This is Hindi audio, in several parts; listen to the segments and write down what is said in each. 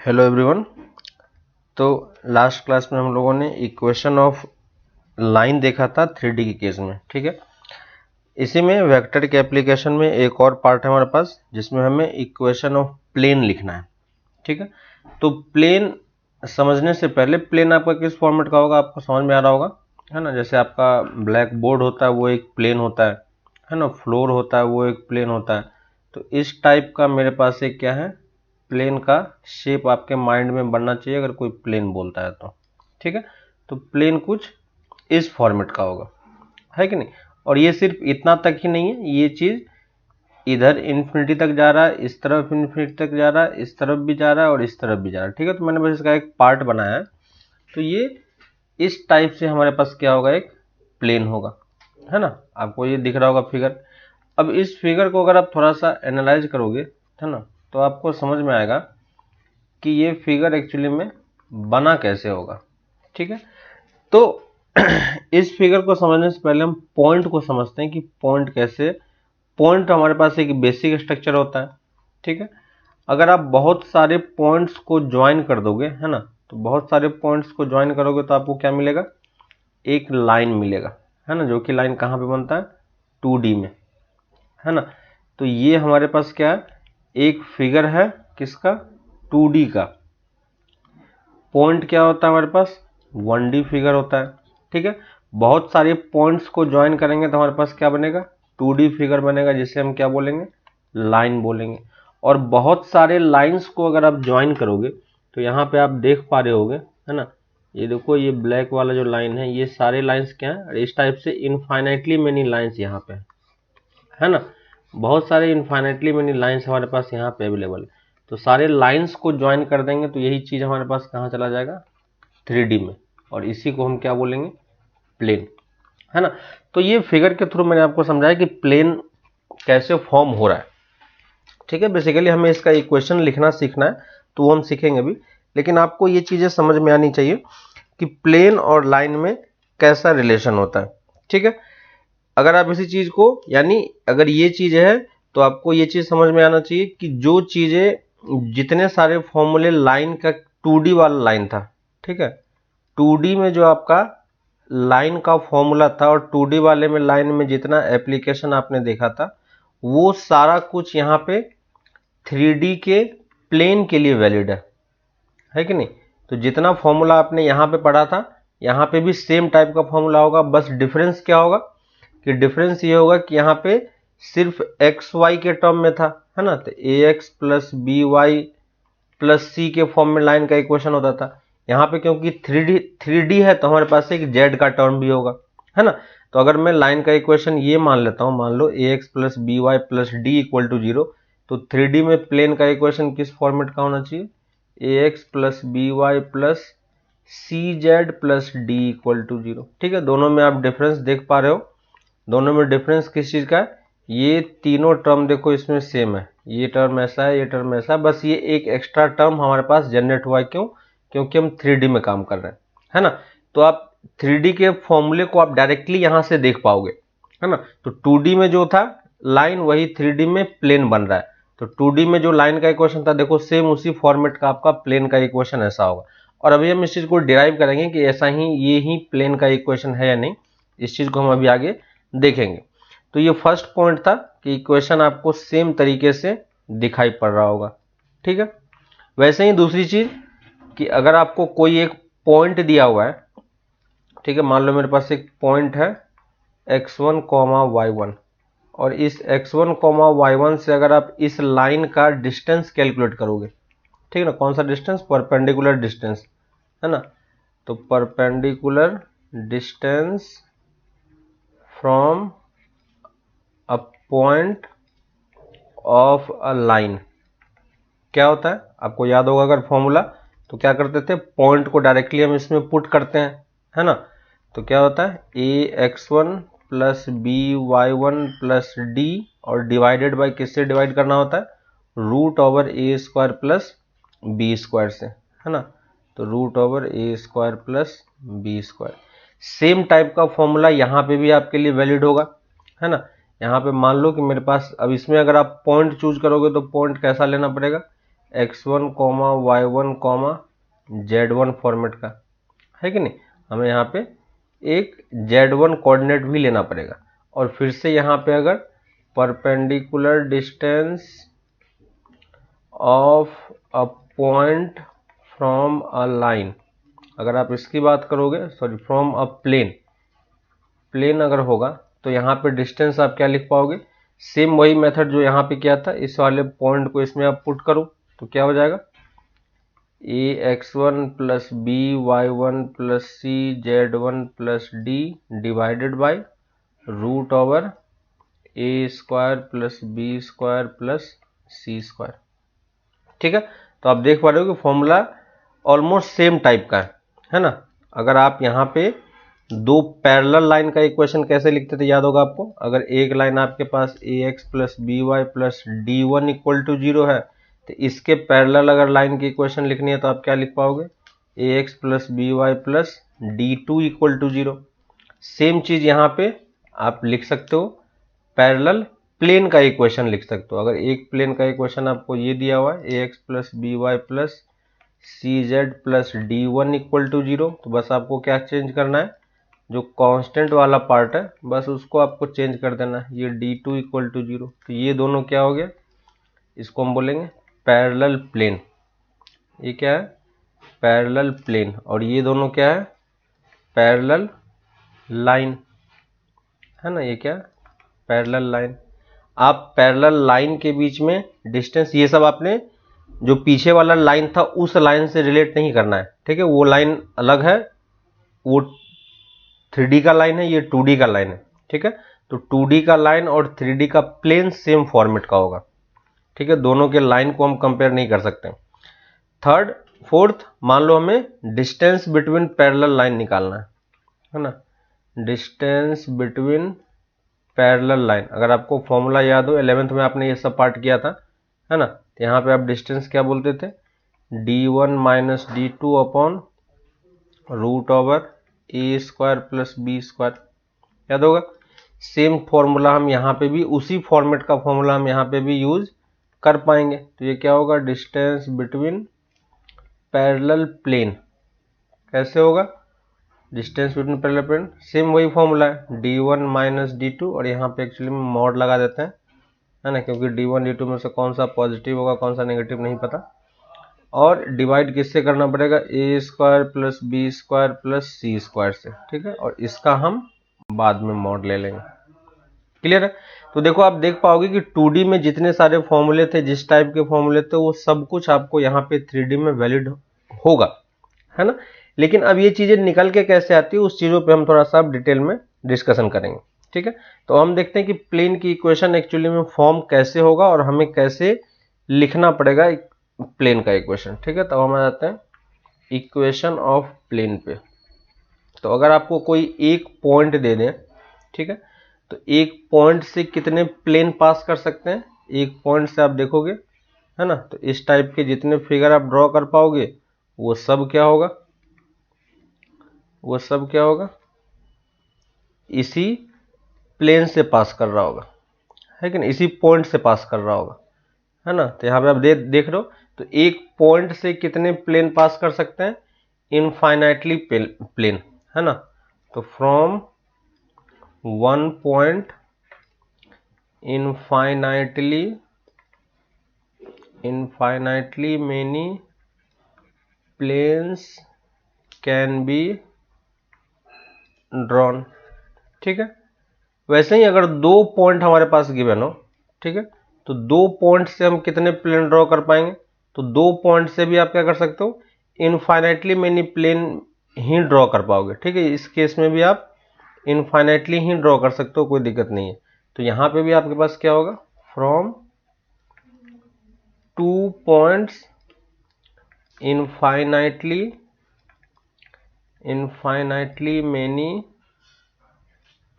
Hello everyone. तो लास्ट क्लास में हम लोगों ने इक्वेशन ऑफ लाइन देखा था 3D के केस में। ठीक है, इसी में वेक्टर के एप्लीकेशन में एक और पार्ट है हमारे पास जिसमें हमें इक्वेशन ऑफ प्लेन लिखना है। ठीक है, तो प्लेन समझने से पहले प्लेन आपका किस फॉर्मेट का होगा आपको समझ में आ रहा होगा, है ना। जैसे आपका ब्लैक बोर्ड होता है वो एक प्लेन होता है ना। फ्लोर होता है वो एक प्लेन होता है। तो इस टाइप का मेरे पास एक क्या है, प्लेन का शेप आपके माइंड में बनना चाहिए अगर कोई प्लेन बोलता है तो। ठीक है, तो प्लेन कुछ इस फॉर्मेट का होगा, है कि नहीं। और ये सिर्फ इतना तक ही नहीं है, ये चीज इधर इन्फिनिटी तक जा रहा है, इस तरफ इन्फिनिटी तक जा रहा है, इस तरफ भी जा रहा है और इस तरफ भी जा रहा है। ठीक है, तो मैंने बस इसका एक पार्ट बनाया है। तो ये इस टाइप से हमारे पास क्या होगा, एक प्लेन होगा, है ना। आपको ये दिख रहा होगा फिगर। अब इस फिगर को अगर आप थोड़ा सा एनालाइज करोगे, है ना, तो आपको समझ में आएगा कि ये फिगर एक्चुअली में बना कैसे होगा। ठीक है, तो इस फिगर को समझने से पहले हम पॉइंट को समझते हैं कि पॉइंट कैसे। पॉइंट हमारे पास एक बेसिक स्ट्रक्चर होता है। ठीक है, अगर आप बहुत सारे पॉइंट्स को ज्वाइन कर दोगे, है ना, तो बहुत सारे पॉइंट्स को ज्वाइन करोगे तो आपको क्या मिलेगा, एक लाइन मिलेगा, है ना। जो कि लाइन कहाँ पे बनता है, 2D में, है ना। तो ये हमारे पास क्या है, एक फिगर है किसका, 2D का। पॉइंट क्या होता है हमारे पास, 1D फिगर होता है। ठीक है, बहुत सारे पॉइंट्स को ज्वाइन करेंगे तो हमारे पास क्या बनेगा, 2D फिगर बनेगा, जिसे हम क्या बोलेंगे, लाइन बोलेंगे। और बहुत सारे लाइंस को अगर आप ज्वाइन करोगे तो यहाँ पे आप देख पा रहे होगे, है ना। ये देखो, ये ब्लैक वाला जो लाइन है, ये सारे लाइंस क्या है, इस टाइप से इनफाइनाइटली मेनी लाइंस यहाँ पे है ना। बहुत सारे इनफाइनाइटली मेनी लाइंस हमारे पास यहाँ पे अवेलेबल है। तो सारे लाइंस को ज्वाइन कर देंगे तो यही चीज हमारे पास कहाँ चला जाएगा, 3D में। और इसी को हम क्या बोलेंगे, प्लेन, है ना। तो ये फिगर के थ्रू मैंने आपको समझाया कि प्लेन कैसे फॉर्म हो रहा है। ठीक है, बेसिकली हमें इसका इक्वेशन लिखना सीखना है, तो वो हम सीखेंगे अभी। लेकिन आपको ये चीजें समझ में आनी चाहिए कि प्लेन और लाइन में कैसा रिलेशन होता है। ठीक है, अगर आप इसी चीज को, यानी अगर ये चीज है तो आपको ये चीज समझ में आना चाहिए कि जो चीजें, जितने सारे फॉर्मूले लाइन का 2D वाला लाइन था, ठीक है, 2D में जो आपका लाइन का फॉर्मूला था और 2D वाले में लाइन में जितना एप्लीकेशन आपने देखा था, वो सारा कुछ यहाँ पे 3D के प्लेन के लिए वैलिड है कि नहीं। तो जितना फॉर्मूला आपने यहाँ पे पढ़ा था, यहाँ पे भी सेम टाइप का फॉर्मूला होगा। बस डिफरेंस क्या होगा, कि डिफरेंस ये होगा कि यहाँ पे सिर्फ एक्स वाई के टर्म में था, है ना। तो A X plus B Y plus C के फॉर्म में लाइन का इक्वेशन होता था। यहाँ पे क्योंकि 3D है तो हमारे पास एक जेड का टर्म भी होगा, है ना। तो अगर मैं लाइन का इक्वेशन ये मान लेता हूँ, मान लो A X plus B Y plus D equal to 0, तो 3D में प्लेन का इक्वेशन किस फॉर्मेट का होना चाहिए, A X plus B Y plus C Z plus D equal to 0। ठीक है, दोनों में आप डिफरेंस देख पा रहे हो। दोनों में डिफरेंस किस चीज का है, ये तीनों टर्म देखो इसमें सेम है, ये टर्म ऐसा है, ये टर्म ऐसा है, बस ये एक एक्स्ट्रा टर्म हमारे पास जनरेट हुआ है। क्यों, क्योंकि हम 3D में काम कर रहे हैं, है ना। तो आप 3D के फॉर्मूले को आप डायरेक्टली यहां से देख पाओगे, है ना। तो 2D में जो था लाइन, वही 3D में प्लेन बन रहा है। तो 2D में जो लाइन का इक्वेशन था, देखो सेम उसी फॉर्मेट का आपका प्लेन का इक्वेशन ऐसा होगा। और अभी हम इस चीज को डिराइव करेंगे कि ऐसा ही ये ही प्लेन का इक्वेशन है या नहीं, इस चीज को हम अभी आगे देखेंगे। तो ये फर्स्ट पॉइंट था कि इक्वेशन आपको सेम तरीके से दिखाई पड़ रहा होगा। ठीक है, वैसे ही दूसरी चीज कि अगर आपको कोई एक पॉइंट दिया हुआ है, ठीक है, मान लो मेरे पास एक पॉइंट है x1 y1, और इस x1 y1 से अगर आप इस लाइन का डिस्टेंस कैलकुलेट करोगे, ठीक है ना, कौन सा डिस्टेंस, परपेंडिकुलर डिस्टेंस, है ना। तो perpendicular distance from a point of a line क्या होता है, आपको याद होगा अगर फॉर्मूला, तो क्या करते थे, पॉइंट को डायरेक्टली हम इसमें पुट करते हैं, है ना। तो क्या होता है, A X one plus B Y one plus D, और डिवाइडेड बाई किससे डिवाइड करना होता है, root over A square plus B square से, है ना। तो root over A square plus B square. Same type का फॉर्मूला यहाँ पे भी आपके लिए वैलिड होगा, है ना। यहाँ पे मान लो कि मेरे पास, अब इसमें अगर आप पॉइंट चूज करोगे तो पॉइंट कैसा लेना पड़ेगा, x1 comma y1 comma z1 format का, है कि नहीं। हमें यहाँ पे एक z1 कोऑर्डिनेट भी लेना पड़ेगा, और फिर से यहाँ पे अगर perpendicular distance of a point from a line, अगर आप इसकी बात करोगे, सॉरी फ्रॉम अ प्लेन अगर होगा, तो यहाँ पे डिस्टेंस आप क्या लिख पाओगे, सेम वही मेथड जो यहाँ पे किया था, इस वाले पॉइंट को इसमें आप पुट करो तो क्या हो जाएगा, ax1 plus B y1 plus C z1 plus D divided by root over A square plus B square plus C square. ठीक है, तो आप देख पा रहे हो कि फॉर्मूला ऑलमोस्ट सेम टाइप का है ना। अगर आप यहाँ पे दो पैरेलल लाइन का इक्वेशन कैसे लिखते थे याद होगा आपको, अगर एक लाइन आपके पास A X plus B Y plus D one equal to zero है, तो इसके पैरेलल अगर लाइन की इक्वेशन लिखनी है तो आप क्या लिख पाओगे, A X plus B Y plus D two equal to zero. Same चीज यहाँ पे आप लिख सकते हो, पैरेलल प्लेन का इक्वेशन लिख सकते हो। अगर एक प्लेन का इक्वेशन आपको ये दिया हुआ है, A X plus B Y plus C Z plus D one equal to zero, तो बस आपको क्या चेंज करना है, जो कांस्टेंट वाला पार्ट है बस उसको आपको चेंज कर देना है, ये D two equal to zero. तो ये दोनों क्या हो गया, इसको हम बोलेंगे पैरेलल प्लेन। ये क्या है, पैरेलल प्लेन, और ये दोनों क्या है, पैरेलल लाइन, है ना। ये क्या है, पैरेलल लाइन। आप पैरेलल लाइन के बीच में डिस्टेंस, ये सब आपने जो पीछे वाला लाइन था उस लाइन से रिलेट नहीं करना है, ठीक है। वो लाइन अलग है, वो 3D का लाइन है, ये 2D का लाइन है, ठीक है। तो 2D का लाइन और 3D का प्लेन सेम फॉर्मेट का होगा, ठीक है। दोनों के लाइन को हम कंपेयर नहीं कर सकते। थर्ड फोर्थ, मान लो हमें डिस्टेंस बिटवीन पैरेलल लाइन निकालना है ना, डिस्टेंस बिटवीन पैरेलल लाइन। अगर आपको फॉर्मूला याद हो 11th में आपने ये सब पार्ट किया था, है ना। तो यहाँ पे आप डिस्टेंस क्या बोलते थे, d1 minus d2 upon root over A square plus B square, याद होगा। सेम फॉर्मूला हम यहाँ पे भी, उसी फॉर्मेट का फॉर्मूला हम यहाँ पे भी यूज कर पाएंगे। तो ये क्या होगा, डिस्टेंस बिटवीन पैरेलल प्लेन, कैसे होगा, distance between parallel plane, same वही फॉर्मूला है, d1 माइनस d2, और यहाँ पे एक्चुअली में मॉड लगा देते हैं, है ना, क्योंकि d1 d2 में से कौन सा पॉजिटिव होगा कौन सा नेगेटिव नहीं पता। और डिवाइड किससे करना पड़ेगा, A square plus B square plus C square से, ठीक है। और इसका हम बाद में मॉड ले लेंगे, क्लियर है। तो देखो आप देख पाओगे कि 2D में जितने सारे फॉर्मूले थे, जिस टाइप के फॉर्मूले थे, वो सब कुछ आपको यहाँ पे 3D में वैलिड होगा, है ना। लेकिन अब ये चीजें निकल के कैसे आती है, उस चीजों पे हम थोड़ा सा डिटेल में डिस्कशन करेंगे, ठीक है। तो हम देखते हैं कि प्लेन की इक्वेशन एक्चुअली में फॉर्म कैसे होगा और हमें कैसे लिखना पड़ेगा प्लेन का इक्वेशन, ठीक है। तो हम आ जाते हैं इक्वेशन ऑफ प्लेन पे। तो अगर आपको कोई एक पॉइंट दे दें, ठीक है, तो एक पॉइंट से कितने प्लेन पास कर सकते हैं, एक पॉइंट से आप देखोगे, है ना, तो इस टाइप के जितने फिगर आप ड्रॉ कर पाओगे वो सब क्या होगा, वो सब क्या होगा, इसी प्लेन से पास कर रहा होगा, है कि नहीं, इसी पॉइंट से पास कर रहा होगा, है ना। तो यहाँ पे आप देख रहे हो, तो एक पॉइंट से कितने प्लेन पास कर सकते हैं, इनफाइनाइटली प्लेन, है ना। तो from one point infinitely many planes can be drawn, ठीक है। वैसे ही अगर दो पॉइंट हमारे पास गिवन हो, ठीक है, तो दो पॉइंट से हम कितने प्लेन ड्रॉ कर पाएंगे, तो दो पॉइंट से भी आप क्या कर सकते हो, इनफाइनाइटली मेनी प्लेन ही ड्रॉ कर पाओगे, ठीक है। इस केस में भी आप इनफाइनाइटली ही ड्रॉ कर सकते हो, कोई दिक्कत नहीं है। तो यहां पे भी आपके पास क्या होगा, from two points infinitely many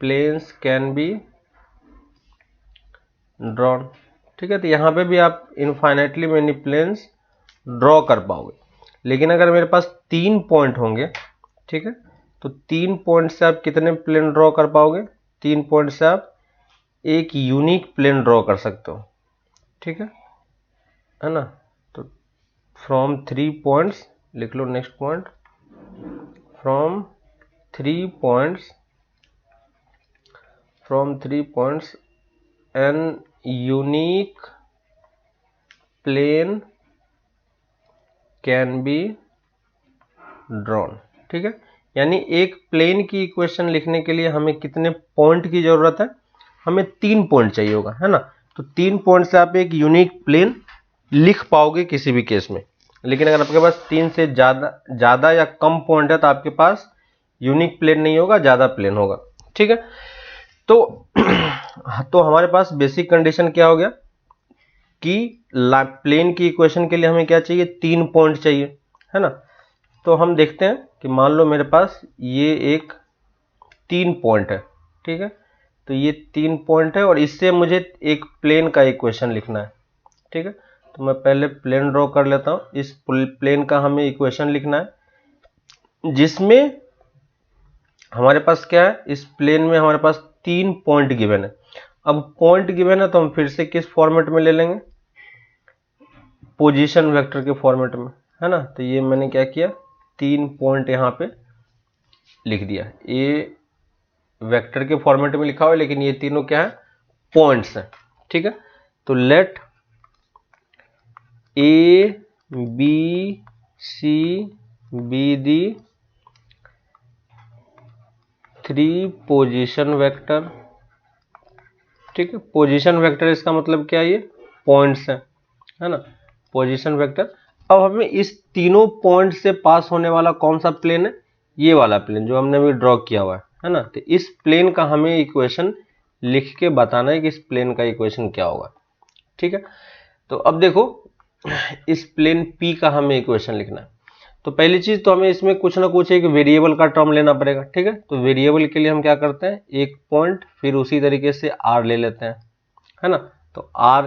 planes can be drawn, ठीक है। तो यहाँ पे भी आप इनफाइनाइटली मेनी प्लेन्स ड्रॉ कर पाओगे। लेकिन अगर मेरे पास 3 पॉइंट होंगे, ठीक है, तो 3 पॉइंट से आप कितने प्लेन ड्रॉ कर पाओगे, 3 पॉइंट से आप एक यूनिक प्लेन ड्रॉ कर सकते हो, ठीक है ना। तो फ्रॉम 3 पॉइंट्स, लिख लो next point, from 3 points an unique plane can be drawn. ठीक है, यानी एक प्लेन की इक्वेशन लिखने के लिए हमें कितने पॉइंट की जरूरत है, हमें 3 पॉइंट चाहिए होगा, है ना। तो 3 पॉइंट से आप एक यूनिक प्लेन लिख पाओगे किसी भी केस में। लेकिन अगर आपके पास 3 से ज्यादा या कम पॉइंट है तो आपके पास यूनिक प्लेन नहीं होगा, ज्यादा प्लेन होगा। ठीक है, तो हमारे पास बेसिक कंडीशन क्या हो गया कि प्लेन की इक्वेशन के लिए हमें क्या चाहिए, 3 पॉइंट चाहिए, है ना। तो हम देखते हैं कि मान लो मेरे पास ये एक 3 पॉइंट है। ठीक है, तो ये 3 पॉइंट है और इससे मुझे एक प्लेन का इक्वेशन लिखना है। ठीक है, तो मैं पहले प्लेन ड्रॉ कर लेता हूं। इस प्लेन का हमें इक्वेशन लिखना है जिसमें हमारे पास क्या है, इस प्लेन में हमारे पास 3 पॉइंट गिवन है। अब पॉइंट गिवन है तो हम फिर से किस फॉर्मेट में ले लेंगे, पोजीशन वेक्टर के फॉर्मेट में, है ना। तो ये मैंने क्या किया, 3 पॉइंट यहां पे लिख दिया। ये वेक्टर के फॉर्मेट में लिखा हुआ है लेकिन ये तीनों क्या है, पॉइंट्स हैं। ठीक है, तो let A B C be the 3 position vector. ठीक है, पोजीशन वेक्टर इसका मतलब क्या है, ये पॉइंट्स है ना, पोजीशन वेक्टर। अब हमें इस तीनों पॉइंट से पास होने वाला कौन सा प्लेन है, ये वाला प्लेन जो हमने अभी ड्रॉ किया हुआ है ना। तो इस प्लेन का हमें इक्वेशन लिख के बताना है कि इस प्लेन का इक्वेशन क्या होगा। ठीक है, तो अब देखो इस प्लेन P का हमें इक्वेशन लिखना है। तो पहली चीज तो हमें इसमें कुछ ना कुछ एक वेरिएबल का टर्म लेना पड़ेगा। ठीक है, तो वेरिएबल के लिए हम क्या करते हैं, एक पॉइंट फिर उसी तरीके से R ले लेते हैं, है ना। तो R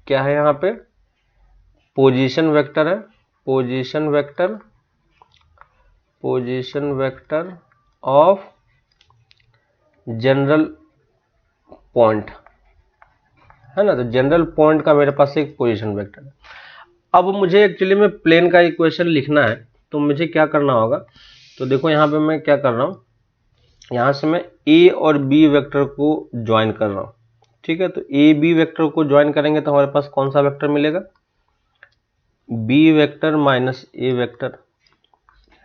क्या है, यहाँ पे पोजीशन वेक्टर है, position vector of general point, है ना। तो जनरल पॉइंट का मेरे पास एक पोजीशन वेक्टर है। अब मुझे एक्चुअली में प्लेन का इक्वेशन लिखना है तो मुझे क्या करना होगा, तो देखो यहाँ पे मैं क्या कर रहा हूँ, यहाँ से मैं ए और बी वेक्टर को ज्वाइन कर रहा हूँ। ठीक है, तो ए बी वेक्टर को ज्वाइन करेंगे तो हमारे पास कौन सा वेक्टर मिलेगा, B vector minus A vector,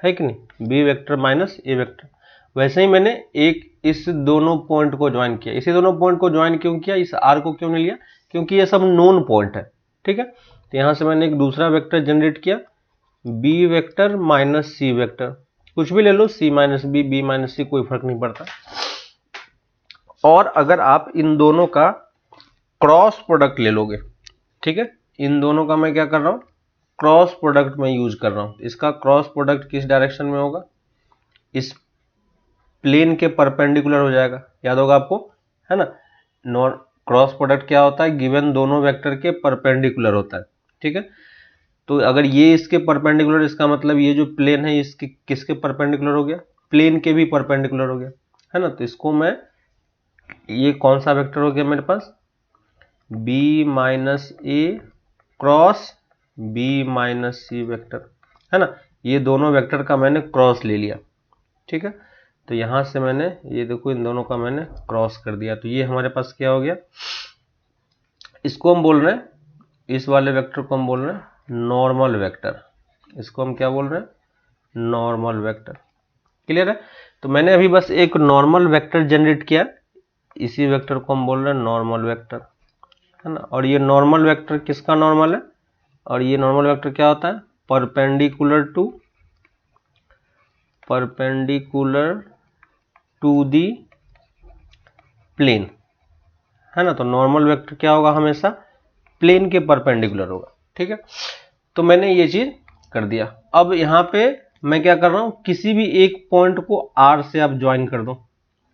है कि नहीं, B vector minus A vector. वैसे ही मैंने एक इस दोनों पॉइंट को ज्वाइन किया। इसे दोनों पॉइंट को ज्वाइन क्यों किया, इस आर को क्यों नहीं लिया, क्योंकि ये सब नोन पॉइंट है। ठीक है, तो यहां से मैंने एक दूसरा वेक्टर जनरेट किया, B vector minus C vector, कुछ भी ले लो, सी माइनस बी, बी माइनस सी, कोई फर्क नहीं पड़ता। और अगर आप इन दोनों का क्रॉस प्रोडक्ट ले लोगे, ठीक है, इन दोनों का मैं क्या कर रहा हूं, क्रॉस प्रोडक्ट में यूज कर रहा हूं। इसका क्रॉस प्रोडक्ट किस डायरेक्शन में होगा, इस प्लेन के परपेंडिकुलर हो जाएगा, याद होगा आपको, है ना। क्रॉस प्रोडक्ट क्या होता है, गिवन दोनों वेक्टर के परपेंडिकुलर होता है। ठीक है, तो अगर ये इसके परपेंडिकुलर, इसका मतलब ये जो प्लेन है इसके किसके परपेंडिकुलर हो गया, प्लेन के भी परपेंडिकुलर हो गया, है ना। तो इसको मैं, ये कौन सा वेक्टर हो गया मेरे पास, B minus A cross B minus C vector, है ना। ये दोनों वेक्टर का मैंने क्रॉस ले लिया। ठीक है, तो यहां से मैंने ये देखो इन दोनों का मैंने क्रॉस कर दिया, तो ये हमारे पास क्या हो गया, इसको हम बोल रहे हैं, इस वाले वेक्टर को हम बोल रहे हैं नॉर्मल वेक्टर। इसको हम क्या बोल रहे हैं, नॉर्मल वेक्टर। क्लियर है, तो मैंने अभी बस एक नॉर्मल वेक्टर जनरेट किया, इसी वेक्टर को हम बोल रहे हैं नॉर्मल वेक्टर, है ना। और ये नॉर्मल वेक्टर किसका नॉर्मल है, और ये नॉर्मल वेक्टर क्या होता है, परपेंडिकुलर टू दी प्लेन, है ना। तो नॉर्मल वेक्टर क्या होगा, हमेशा प्लेन के परपेंडिकुलर होगा। ठीक है, तो मैंने ये चीज कर दिया। अब यहां पे मैं क्या कर रहा हूं, किसी भी एक पॉइंट को आर से आप ज्वाइन कर दो,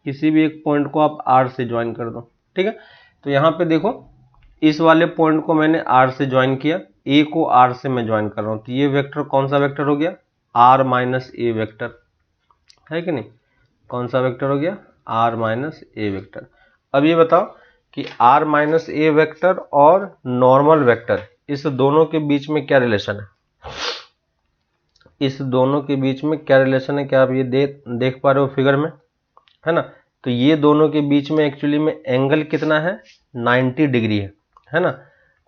किसी भी एक पॉइंट को आप आर से ज्वाइन कर दो। ठीक है, तो यहां पे देखो इस वाले पॉइंट को मैंने आर से ज्वाइन किया, ए को आर से मैं ज्वाइन कर रहा हूं, तो ये वेक्टर कौन सा वेक्टर हो गया, आर माइनस ए वेक्टर, है कि नहीं, कौन सा वेक्टर हो गया, आर माइनस ए वेक्टर। अब ये बताओ कि आर माइनस ए वेक्टर और नॉर्मल वेक्टर, इस दोनों के बीच में क्या रिलेशन है, इस दोनों के बीच में क्या रिलेशन है, क्या आप ये देख पा रहे हो फिगर में, है ना। तो ये दोनों के बीच में एक्चुअली में एंगल कितना है, 90 डिग्री है ना।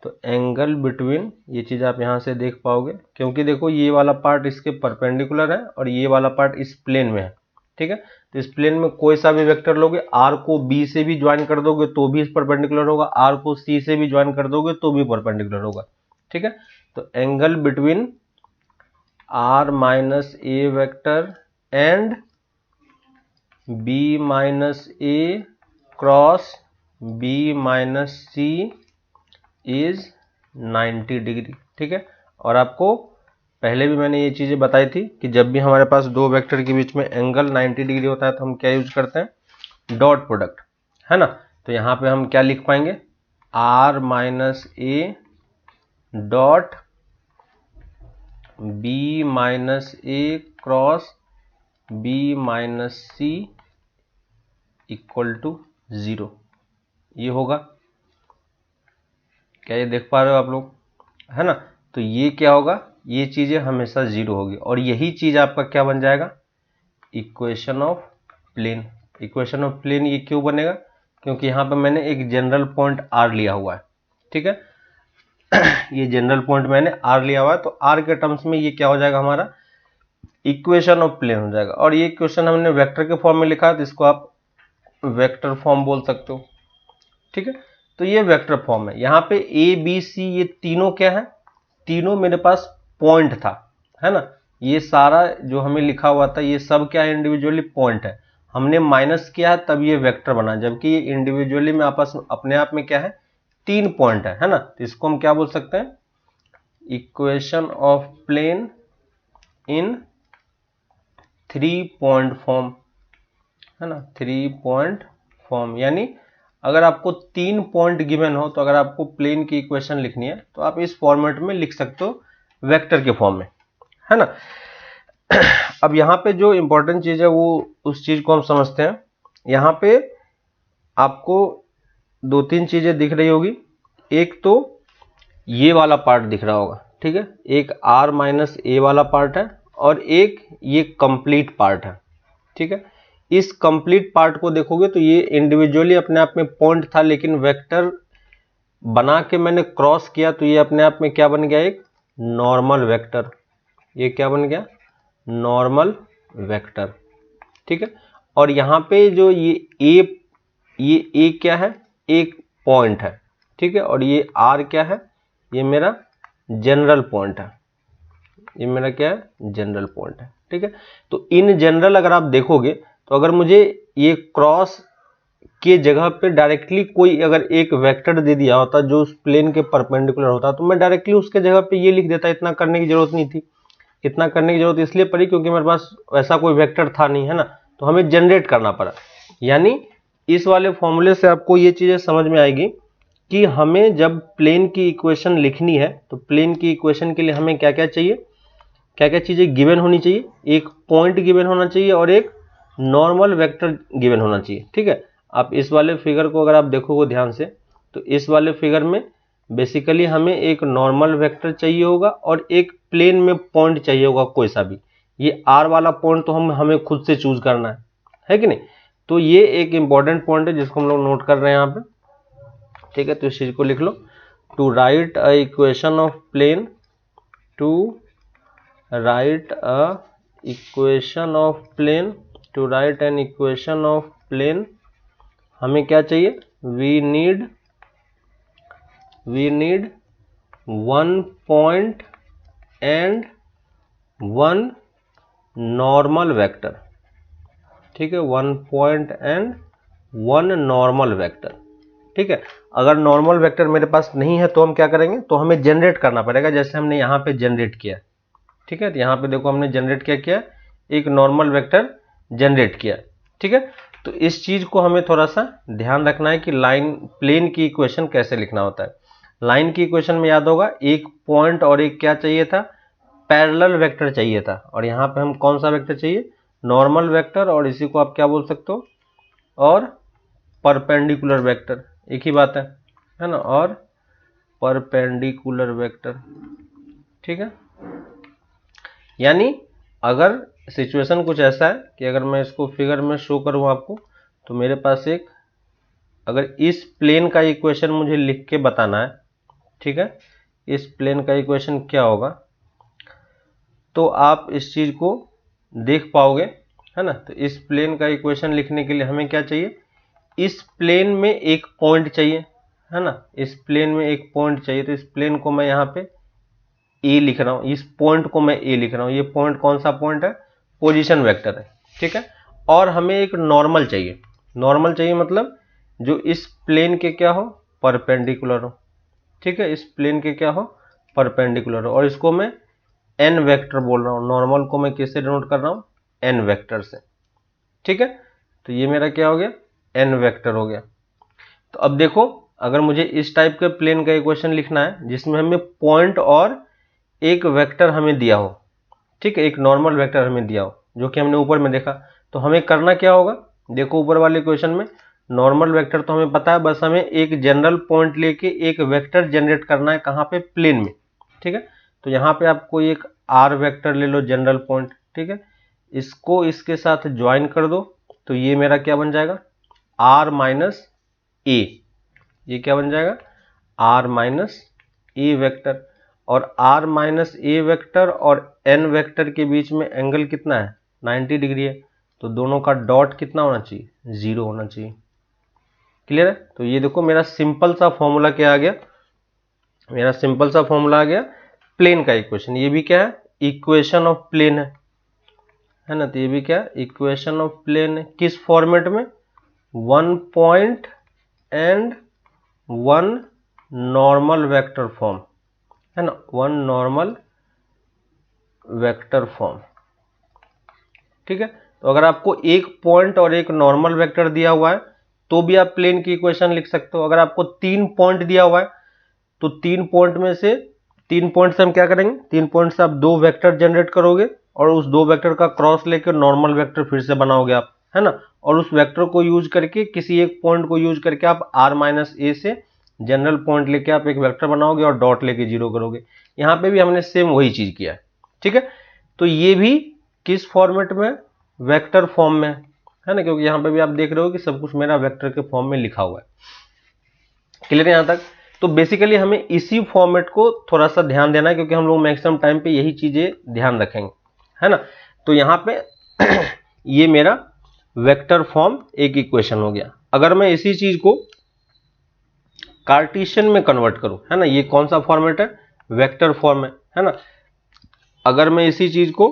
तो एंगल बिटवीन, ये चीज आप यहां से देख पाओगे, क्योंकि देखो ये वाला पार्ट इसके परपेंडिकुलर है और ये वाला पार्ट इस प्लेन में है, ठीक है। तो इस प्लेन में कोई सा भी वेक्टर लोगे, आर को बी से भी ज्वाइन कर दोगे तो भी इस परपेंडिकुलर होगा, आर को सी से भी ज्वाइन कर दोगे तो भी परपेंडिकुलर होगा, ठीक है। तो angle between R minus A vector and B minus A cross B minus C is 90 degree, ठीक है। और आपको पहले भी मैंने ये चीजें बताई थी कि जब भी हमारे पास दो वेक्टर के बीच में एंगल 90 डिग्री होता है तो हम क्या यूज करते हैं, डॉट प्रोडक्ट, है ना। तो यहां पे हम क्या लिख पाएंगे, R minus A dot B minus A cross B minus C equal to 0, ये होगा। क्या ये देख पा रहे हो आप लोग, है ना। तो ये क्या होगा, ये चीजें हमेशा 0 होगी और यही चीज आपका क्या बन जाएगा, equation of plane. Equation of plane ये क्यों बनेगा, क्योंकि यहां पर मैंने एक जनरल पॉइंट आर लिया हुआ है, ठीक है। ये जनरल पॉइंट मैंने आर लिया हुआ है, तो आर के टर्म्स में ये क्या हो जाएगा, हमारा इक्वेशन ऑफ प्लेन हो जाएगा। और ये इक्वेशन हमने वेक्टर के फॉर्म में लिखा है तो इसको आप वेक्टर फॉर्म बोल सकते हो, ठीक है। तो ये वेक्टर फॉर्म है। यहाँ पे ए बी सी ये तीनों क्या है, तीनों मेरे पास पॉइंट था, है ना। ये सारा जो हमें लिखा हुआ था ये सब क्या है, इंडिविजुअली पॉइंट है। हमने माइनस किया है तब ये वेक्टर बना, जबकि ये इंडिविजुअली में आपस अपने आप में क्या है, 3 पॉइंट है ना। तो इसको हम क्या बोल सकते हैं, equation of plane in 3 point form, है ना, 3 पॉइंट फॉर्म। यानी अगर आपको 3 पॉइंट गिवन हो तो अगर आपको प्लेन की इक्वेशन लिखनी है तो आप इस फॉर्मेट में लिख सकते हो, वेक्टर के फॉर्म में, है ना। अब यहाँ पे जो इंपॉर्टेंट चीज है वो उस चीज को हम समझते हैं। यहाँ पे आपको 2-3 चीजें दिख रही होगी। एक तो ये वाला पार्ट दिख रहा होगा, ठीक है, एक आर माइनस ए वाला पार्ट है और एक ये कंप्लीट पार्ट है, ठीक है। इस कंप्लीट पार्ट को देखोगे तो ये इंडिविजुअली अपने आप में पॉइंट था, लेकिन वेक्टर बना के मैंने क्रॉस किया तो ये अपने आप में क्या बन गया, एक नॉर्मल वेक्टर। ये क्या बन गया, नॉर्मल वेक्टर, ठीक है। और यहाँ पे जो ये ए क्या है, एक पॉइंट है, ठीक है। और ये आर क्या है, ये मेरा जनरल पॉइंट है, ये मेरा क्या है, जनरल पॉइंट है, ठीक है। तो इन जनरल अगर आप देखोगे तो अगर मुझे ये क्रॉस के जगह पे डायरेक्टली कोई अगर एक वेक्टर दे दिया होता जो उस प्लेन के परपेंडिकुलर होता तो मैं डायरेक्टली उसके जगह पे ये लिख देता, इतना करने की जरूरत नहीं थी। इतना करने की जरूरत इसलिए पड़ी क्योंकि मेरे पास ऐसा कोई वेक्टर था नहीं, है ना, तो हमें जनरेट करना पड़ा। यानी इस वाले फॉर्मूले से आपको ये चीजें समझ में आएगी कि हमें जब प्लेन की इक्वेशन लिखनी है तो प्लेन की इक्वेशन के लिए हमें क्या क्या चाहिए, क्या क्या चीजें गिवन होनी चाहिए, एक पॉइंट गिवन होना चाहिए और एक नॉर्मल वेक्टर गिवन होना चाहिए, ठीक है। आप इस वाले फिगर को अगर आप देखोगे ध्यान से तो इस वाले फिगर में बेसिकली हमें एक नॉर्मल वेक्टर चाहिए होगा और एक प्लेन में पॉइंट चाहिए होगा कोई सा भी। ये आर वाला पॉइंट तो हमें खुद से चूज करना है कि नहीं। तो ये एक इंपॉर्टेंट पॉइंट है जिसको हम लोग नोट कर रहे हैं यहाँ पे, ठीक है। तो इस चीज को लिख लो, to write a equation of plane, to write a equation of plane, to write an equation of plane हमें क्या चाहिए, we need 1 point and 1 normal vector, ठीक है, 1 पॉइंट एंड 1 नॉर्मल वेक्टर, ठीक है। अगर नॉर्मल वेक्टर मेरे पास नहीं है तो हम क्या करेंगे, तो हमें जनरेट करना पड़ेगा, जैसे हमने यहाँ पे जनरेट किया, ठीक है। तो यहाँ पे देखो हमने जनरेट क्या किया, एक नॉर्मल वेक्टर जनरेट किया, ठीक है। तो इस चीज को हमें थोड़ा सा ध्यान रखना है कि लाइन प्लेन की इक्वेशन कैसे लिखना होता है। लाइन की इक्वेशन में याद होगा एक पॉइंट और एक क्या चाहिए था, पैरेलल वेक्टर चाहिए था। और यहाँ पे हम कौन सा वेक्टर चाहिए, नॉर्मल वेक्टर, और इसी को आप क्या बोल सकते हो, और परपेंडिकुलर वेक्टर, एक ही बात है ना, और परपेंडिकुलर वेक्टर, ठीक है। यानी अगर सिचुएशन कुछ ऐसा है कि अगर मैं इसको फिगर में शो करूं आपको, तो मेरे पास एक, अगर इस प्लेन का इक्वेशन मुझे लिख के बताना है, ठीक है, इस प्लेन का इक्वेशन क्या होगा, तो आप इस चीज को देख पाओगे, है ना। तो इस प्लेन का इक्वेशन लिखने के लिए हमें क्या चाहिए, इस प्लेन में एक पॉइंट चाहिए, है ना, इस प्लेन में एक पॉइंट चाहिए। तो इस प्लेन को मैं यहाँ पे ए लिख रहा हूँ, इस पॉइंट को मैं ए लिख रहा हूँ। ये पॉइंट कौन सा पॉइंट है, पोजीशन वेक्टर है, ठीक है। और हमें एक नॉर्मल चाहिए, नॉर्मल चाहिए मतलब जो इस प्लेन के क्या हो, परपेंडिकुलर हो, ठीक है, इस प्लेन के क्या हो, परपेंडिकुलर हो। और इसको मैं एन वेक्टर बोल रहा हूँ, नॉर्मल को मैं किससे डिनोट कर रहा हूँ, एन वेक्टर से, ठीक है। तो ये मेरा क्या हो गया, एन वेक्टर हो गया। तो अब देखो, अगर मुझे इस टाइप के प्लेन का इक्वेशन लिखना है जिसमें हमें पॉइंट और एक वेक्टर हमें दिया हो, ठीक है, एक नॉर्मल वेक्टर हमें दिया हो, जो कि हमने ऊपर में देखा, तो हमें करना क्या होगा, देखो ऊपर वाले इक्वेशन में नॉर्मल वेक्टर तो हमें पता है, बस हमें एक जनरल पॉइंट लेके एक वेक्टर जनरेट करना है, कहाँ पे, प्लेन में, ठीक है। तो यहाँ पे आपको एक आर वेक्टर ले लो, जनरल पॉइंट, ठीक है, इसको इसके साथ ज्वाइन कर दो, तो ये मेरा क्या बन जाएगा, आर माइनस ए, ये क्या बन जाएगा, आर माइनस ए वेक्टर। और आर माइनस ए वेक्टर और एन वेक्टर के बीच में एंगल कितना है, 90 डिग्री है, तो दोनों का डॉट कितना होना चाहिए, 0 होना चाहिए। क्लियर है। तो ये देखो मेरा सिंपल सा फॉर्मूला क्या आ गया, मेरा सिंपल सा फॉर्मूला आ गया प्लेन का इक्वेशन। ये भी क्या है, इक्वेशन ऑफ प्लेन है ना। तो ये भी क्या, इक्वेशन ऑफ प्लेन है, किस फॉर्मेट में, one point and one normal vector form, है ना, वन नॉर्मल वेक्टर फॉर्म, ठीक है। तो अगर आपको एक पॉइंट और एक नॉर्मल वेक्टर दिया हुआ है तो भी आप प्लेन की इक्वेशन लिख सकते हो। अगर आपको 3 पॉइंट दिया हुआ है तो 3 पॉइंट में से, 3 पॉइंट से हम क्या करेंगे, 3 पॉइंट से आप 2 वेक्टर जनरेट करोगे और उस 2 वेक्टर का क्रॉस लेकर नॉर्मल वेक्टर फिर से बनाओगे आप, है ना। और उस वेक्टर को यूज करके, किसी एक पॉइंट को यूज करके आप आर माइनस ए से जनरल पॉइंट लेके आप एक वेक्टर बनाओगे और डॉट लेके 0 करोगे। यहाँ पे भी हमने सेम वही चीज किया है, ठीक है। तो ये भी किस फॉर्मेट में, वेक्टर फॉर्म में, है ना, क्योंकि यहाँ पे भी आप देख रहे हो कि सब कुछ मेरा वेक्टर के फॉर्म में लिखा हुआ है। क्लियर है यहाँ तक। तो बेसिकली हमें इसी फॉर्मेट को थोड़ा सा ध्यान देना है, क्योंकि हम लोग मैक्सिमम टाइम पे यही चीजें ध्यान रखेंगे, है ना। तो यहाँ पे ये मेरा वेक्टर फॉर्म एक इक्वेशन हो गया। अगर मैं इसी चीज को कार्टेशियन में कन्वर्ट करूं, है ना, ये कौन सा फॉर्मेट है, वेक्टर फॉर्म है ना। अगर मैं इसी चीज को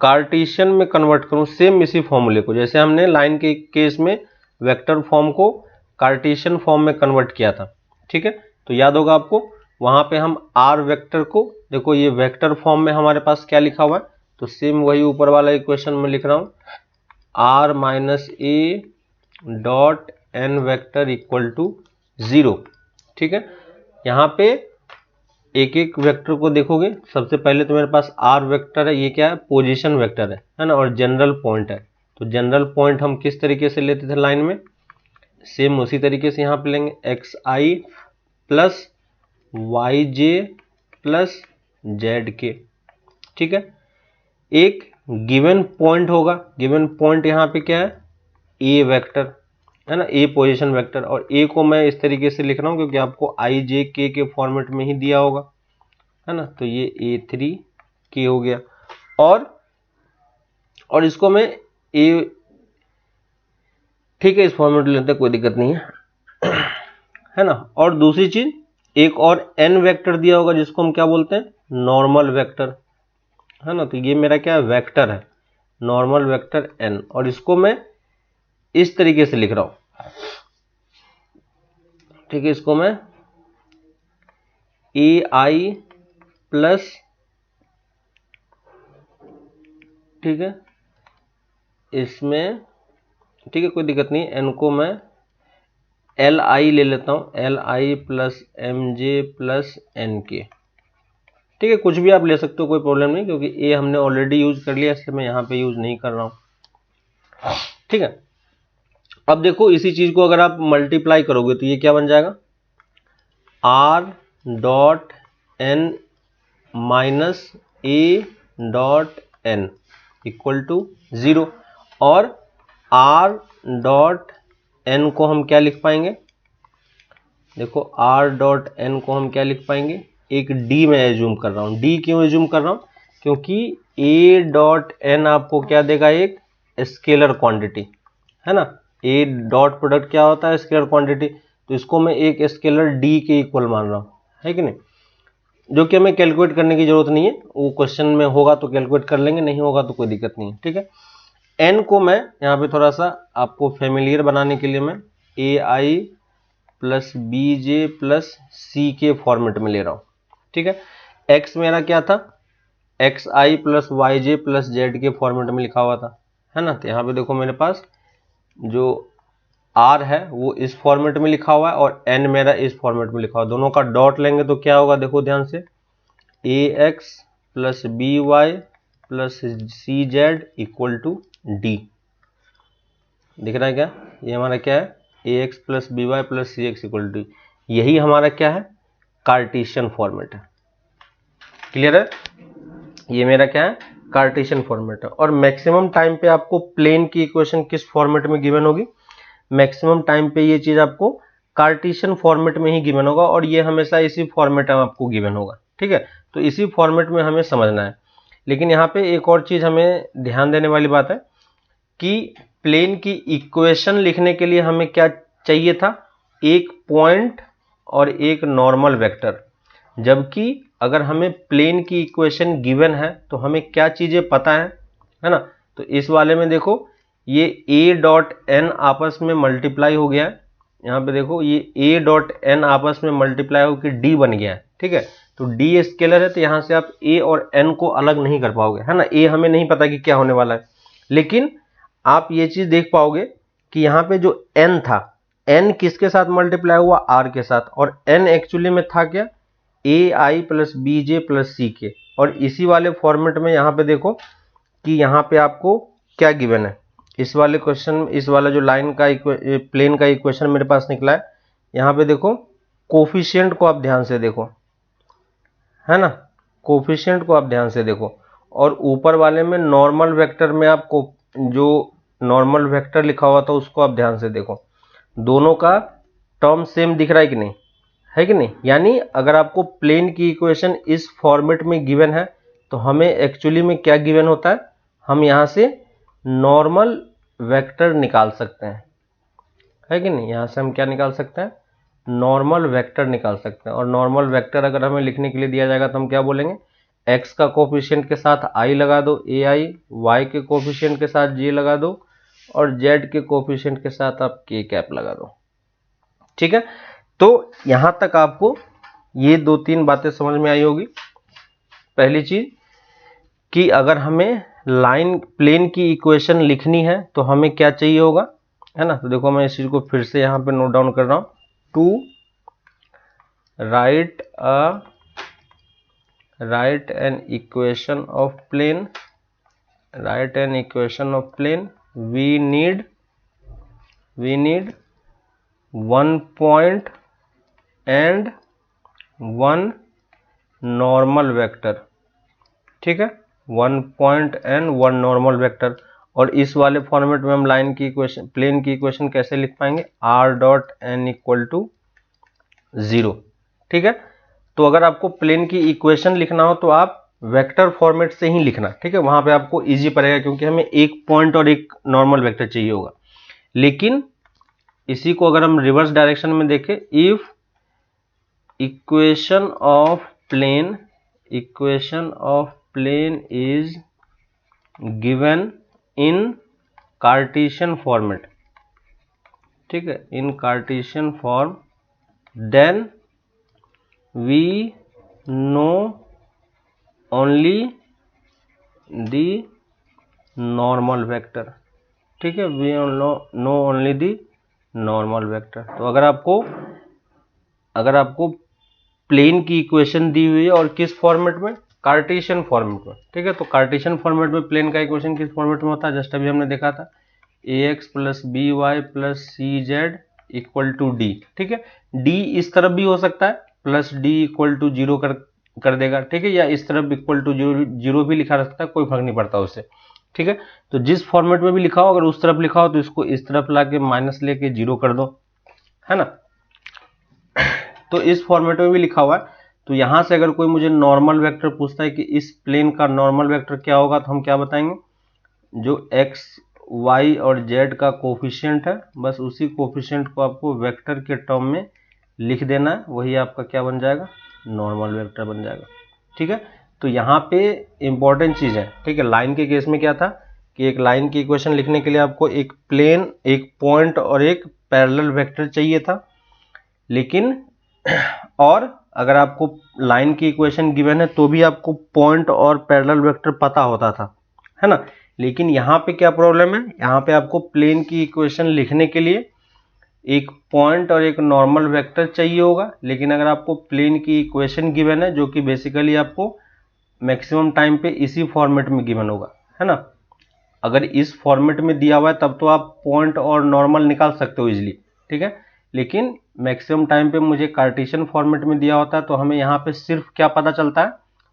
कार्टेशियन में कन्वर्ट करूं, सेम इसी फॉर्मूले को, जैसे हमने लाइन के केस में वेक्टर फॉर्म को कार्टेशियन फॉर्म में कन्वर्ट किया था, ठीक है। तो याद होगा आपको, वहां पे हम आर वेक्टर को, देखो ये वेक्टर फॉर्म में हमारे पास क्या लिखा हुआ है, तो सेम वही ऊपर वाला इक्वेशन में लिख रहा हूं, R minus A dot N vector equal to 0, ठीक है। यहाँ पे एक एक वेक्टर को देखोगे, सबसे पहले तो मेरे पास आर वेक्टर है, ये क्या है, पोजीशन वेक्टर है ना, और जनरल पॉइंट है। तो जनरल पॉइंट हम किस तरीके से लेते थे लाइन में, सेम उसी तरीके से यहाँ पे लेंगे, एक्स आई प्लस वाई जे प्लस जेड के, ठीक है। एक गिवन पॉइंट होगा, गिवन पॉइंट यहाँ पे क्या है, ए वेक्टर, है ना, ए पोजीशन वेक्टर। और ए को मैं इस तरीके से लिख रहा हूँ क्योंकि आपको आई जे के फॉर्मेट में ही दिया होगा, है ना। तो ये A3 के हो गया। और इसको मैं ए, ठीक है, इस फॉर्मेट में लेते हैं, कोई दिक्कत नहीं है ना। और दूसरी चीज, एक और एन वेक्टर दिया होगा जिसको हम क्या बोलते हैं, नॉर्मल वेक्टर, है ना। तो ये मेरा क्या है, वेक्टर है, नॉर्मल वेक्टर एन। और इसको मैं इस तरीके से लिख रहा हूं, ठीक है, इसको मैं ए आई प्लस, ठीक है, इसमें, ठीक है, कोई दिक्कत नहीं, एन को मैं एल आई ले लेता हूं, L I plus M J plus N K, ठीक है। कुछ भी आप ले सकते हो, कोई प्रॉब्लम नहीं, क्योंकि ए हमने ऑलरेडी यूज कर लिया, इसलिए मैं यहां पे यूज नहीं कर रहा हूं, ठीक है। अब देखो इसी चीज को अगर आप मल्टीप्लाई करोगे तो ये क्या बन जाएगा, R dot N minus A dot N equal to 0 और r डॉट एन को हम क्या लिख पाएंगे, देखो r डॉट एन को हम क्या लिख पाएंगे, एक d में एज्यूम कर रहा हूँ। d क्यों एज्यूम कर रहा हूँ, क्योंकि a डॉट एन आपको क्या देगा, एक स्केलर क्वांटिटी है ना। a डॉट प्रोडक्ट क्या होता है, स्केलर क्वांटिटी, तो इसको मैं एक स्केलर d के इक्वल मान रहा हूँ, है कि नहीं, जो कि हमें कैलकुलेट करने की जरूरत नहीं है, वो क्वेश्चन में होगा तो कैलकुलेट कर लेंगे, नहीं होगा तो कोई दिक्कत नहीं है, ठीक है। n को मैं यहाँ पे थोड़ा सा आपको फेमिलियर बनाने के लिए मैं ai plus B J plus C के फॉर्मेट में ले रहा हूँ, ठीक है। x मेरा क्या था, एक्स आई प्लस वाई जे प्लस जेड के फॉर्मेट में लिखा हुआ था, है ना। तो यहाँ पे देखो मेरे पास जो r है वो इस फॉर्मेट में लिखा हुआ है और n मेरा इस फॉर्मेट में लिखा हुआ है। दोनों का डॉट लेंगे तो क्या होगा, देखो ध्यान से, A X plus B Y plus C Z equal to D. दिख रहा है क्या, ये हमारा क्या है, A X plus B Y plus C X equal to, यही हमारा क्या है, कार्टेशियन फॉर्मेट है। क्लियर है, ये मेरा क्या है, कार्टेशियन फॉर्मेट है। और मैक्सिमम टाइम पे आपको प्लेन की इक्वेशन किस फॉर्मेट में गिवन होगी, मैक्सिमम टाइम पे ये चीज आपको कार्टेशियन फॉर्मेट में ही गिवन होगा और ये हमेशा इसी फॉर्मेट में आपको गिवन होगा, ठीक है। तो इसी फॉर्मेट में हमें समझना है। लेकिन यहाँ पे एक और चीज हमें ध्यान देने वाली बात है कि प्लेन की इक्वेशन लिखने के लिए हमें क्या चाहिए था, एक पॉइंट और एक नॉर्मल वेक्टर, जबकि अगर हमें प्लेन की इक्वेशन गिवन है तो हमें क्या चीजें पता है ना। तो इस वाले में देखो ये a डॉट एन आपस में मल्टीप्लाई हो गया है, यहाँ पे देखो ये a डॉट एन आपस में मल्टीप्लाई होकर d बन गया है, ठीक है। तो d स्केलर है तो यहाँ से आप a और n को अलग नहीं कर पाओगे, है ना। a हमें नहीं पता कि क्या होने वाला है, लेकिन आप ये चीज देख पाओगे कि यहाँ पे जो n था, n किसके साथ मल्टीप्लाई हुआ, r के साथ, और n एक्चुअली में था क्या, ए आई plus B J plus C के। और इसी वाले फॉर्मेट में यहाँ पे देखो कि यहाँ पे आपको क्या गिवन है, इस वाले क्वेश्चन, इस वाला जो लाइन का प्लेन का इक्वेशन मेरे पास निकला है, यहाँ पे देखो कोफिशिएंट को आप ध्यान से देखो, है ना, कोफिशिएंट को आप ध्यान से देखो। और ऊपर वाले में नॉर्मल वेक्टर में आपको जो नॉर्मल वेक्टर लिखा हुआ था उसको आप ध्यान से देखो, दोनों का टर्म सेम दिख रहा है कि नहीं, है कि नहीं। यानी अगर आपको प्लेन की इक्वेशन इस फॉर्मेट में गिवन है तो हमें एक्चुअली में क्या गिवन होता है, हम यहां से नॉर्मल वेक्टर निकाल सकते हैं, है कि नहीं। यहां से हम क्या निकाल सकते हैं, नॉर्मल वेक्टर निकाल सकते हैं। और नॉर्मल वेक्टर अगर हमें लिखने के लिए दिया जाएगा तो हम क्या बोलेंगे, x का कोफिशिएंट के साथ i लगा दो ए आई, y के कोफिशिएंट के साथ j लगा दो और z के कोफिशिएंट के साथ आप k कैप लगा दो, ठीक है। तो यहां तक आपको ये दो तीन बातें समझ में आई होगी। पहली चीज कि अगर हमें लाइन प्लेन की इक्वेशन लिखनी है तो हमें क्या चाहिए होगा, है ना। तो देखो मैं इस चीज को फिर से यहां पे नोट डाउन कर रहा हूं, to write an equation of plane, we need one point and one normal vector, ठीक है, one point and one normal vector. और इस वाले फॉर्मेट में हम लाइन की इक्वेशन, प्लेन की इक्वेशन कैसे लिख पाएंगे, r dot N equal to 0, ठीक है। तो अगर आपको प्लेन की इक्वेशन लिखना हो तो आप वेक्टर फॉर्मेट से ही लिखना, ठीक है, वहां पे आपको इजी पड़ेगा क्योंकि हमें एक पॉइंट और एक नॉर्मल वेक्टर चाहिए होगा। लेकिन इसी को अगर हम रिवर्स डायरेक्शन में देखें, if equation of plane is given in Cartesian format, ठीक है, in Cartesian form, then we know only the normal vector, ठीक है, we know only the normal vector. तो अगर आपको प्लेन की इक्वेशन दी हुई है और किस फॉर्मेट में, कार्टेशियन फॉर्मेट में, ठीक है। तो कार्टेशियन फॉर्मेट में प्लेन का इक्वेशन किस फॉर्मेट में होता है, जस्ट अभी हमने देखा था, A X plus B Y plus C Z equal to D, ठीक है। डी इस तरफ भी हो सकता है, प्लस डी इक्वल टू 0 कर कर देगा, ठीक है, या इस तरफ इक्वल टू जीरो भी लिखा रहता है, कोई फर्क नहीं पड़ता उससे, ठीक है। तो जिस फॉर्मेट में भी लिखा हो, अगर उस तरफ लिखा हो तो इसको इस तरफ लाके माइनस लेके जीरो कर दो, है ना। तो इस फॉर्मेट में भी लिखा हुआ है, तो यहां से अगर कोई मुझे नॉर्मल वेक्टर पूछता है कि इस प्लेन का नॉर्मल वेक्टर क्या होगा, तो हम क्या बताएंगे, जो x y और z का कोफिशिएंट है, बस उसी कोफिशिएंट को आपको वेक्टर के टर्म में लिख देना है, वही आपका क्या बन जाएगा, नॉर्मल वेक्टर बन जाएगा, ठीक है। तो यहाँ पे इंपॉर्टेंट चीज है, ठीक है। लाइन के केस में क्या था कि एक लाइन की इक्वेशन लिखने के लिए आपको एक प्लेन, एक पॉइंट और एक पैरेलल वेक्टर चाहिए था, लेकिन और अगर आपको लाइन की इक्वेशन गिवन है तो भी आपको पॉइंट और पैरेलल वेक्टर पता होता था, है ना। लेकिन यहाँ पे क्या प्रॉब्लम है, यहाँ पे आपको प्लेन की इक्वेशन लिखने के लिए एक पॉइंट और एक नॉर्मल वेक्टर चाहिए होगा, लेकिन अगर आपको प्लेन की इक्वेशन गिवन है, जो कि बेसिकली आपको मैक्सिमम टाइम पे इसी फॉर्मेट में गिवन होगा, है ना। अगर इस फॉर्मेट में दिया हुआ है तब तो आप पॉइंट और नॉर्मल निकाल सकते हो इजीली, ठीक है। लेकिन मैक्सिमम टाइम पे मुझे कार्टेशियन फॉर्मेट में दिया होता है, तो हमें यहाँ पे सिर्फ क्या पता चलता है,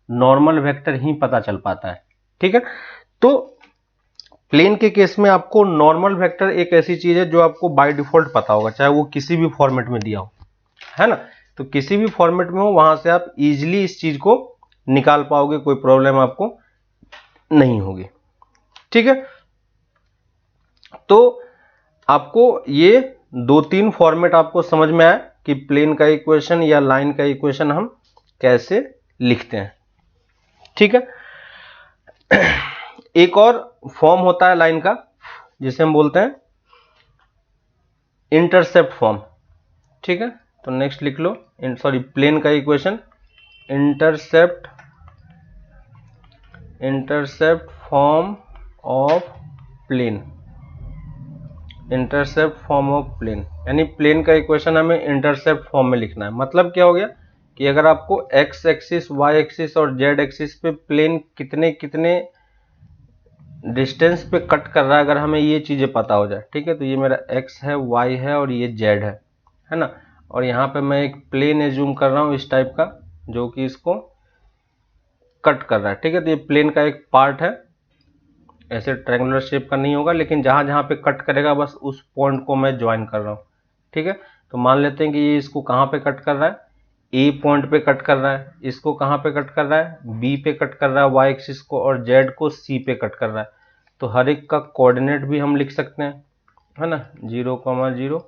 नॉर्मल वेक्टर ही पता चल पाता है, ठीक है। तो प्लेन के केस में आपको नॉर्मल वेक्टर एक ऐसी चीज है जो आपको बाय डिफॉल्ट पता होगा, चाहे वो किसी भी फॉर्मेट में दिया हो, है ना। तो किसी भी फॉर्मेट में हो, वहां से आप इजीली इस चीज को निकाल पाओगे, कोई प्रॉब्लम आपको नहीं होगी, ठीक है। तो आपको ये दो तीन फॉर्मेट आपको समझ में आया कि प्लेन का इक्वेशन या लाइन का इक्वेशन हम कैसे लिखते हैं, ठीक है। एक और फॉर्म होता है लाइन का, जिसे हम बोलते हैं इंटरसेप्ट फॉर्म, ठीक है। तो नेक्स्ट लिख लो, सॉरी, प्लेन का equation intercept form of plane, intercept form of plane, यानी प्लेन का इक्वेशन हमें इंटरसेप्ट फॉर्म में लिखना है। मतलब क्या हो गया कि अगर आपको x एक्सिस, y एक्सिस और z एक्सिस पे प्लेन कितने कितने डिस्टेंस पे कट कर रहा है, अगर हमें ये चीजें पता हो जाए, ठीक है। तो ये मेरा x है, y है और ये z है ना। और यहाँ पे मैं एक प्लेन एज्यूम कर रहा हूँ इस टाइप का, जो कि इसको कट कर रहा है, ठीक है। तो ये प्लेन का एक पार्ट है, ऐसे ट्रायंगुलर शेप का नहीं होगा, लेकिन जहां जहां पे कट करेगा बस उस पॉइंट को मैं ज्वाइन कर रहा हूं, ठीक है। तो मान लेते हैं कि ये इसको कहां पे कट कर रहा है, ए पॉइंट पे कट कर रहा है, इसको कहां पे कट कर रहा है, बी पे कट कर रहा है वाई एक्सिस को, और जेड को सी पे कट कर रहा है। तो हर एक का कोऑर्डिनेट भी हम लिख सकते हैं, है ना, 0,0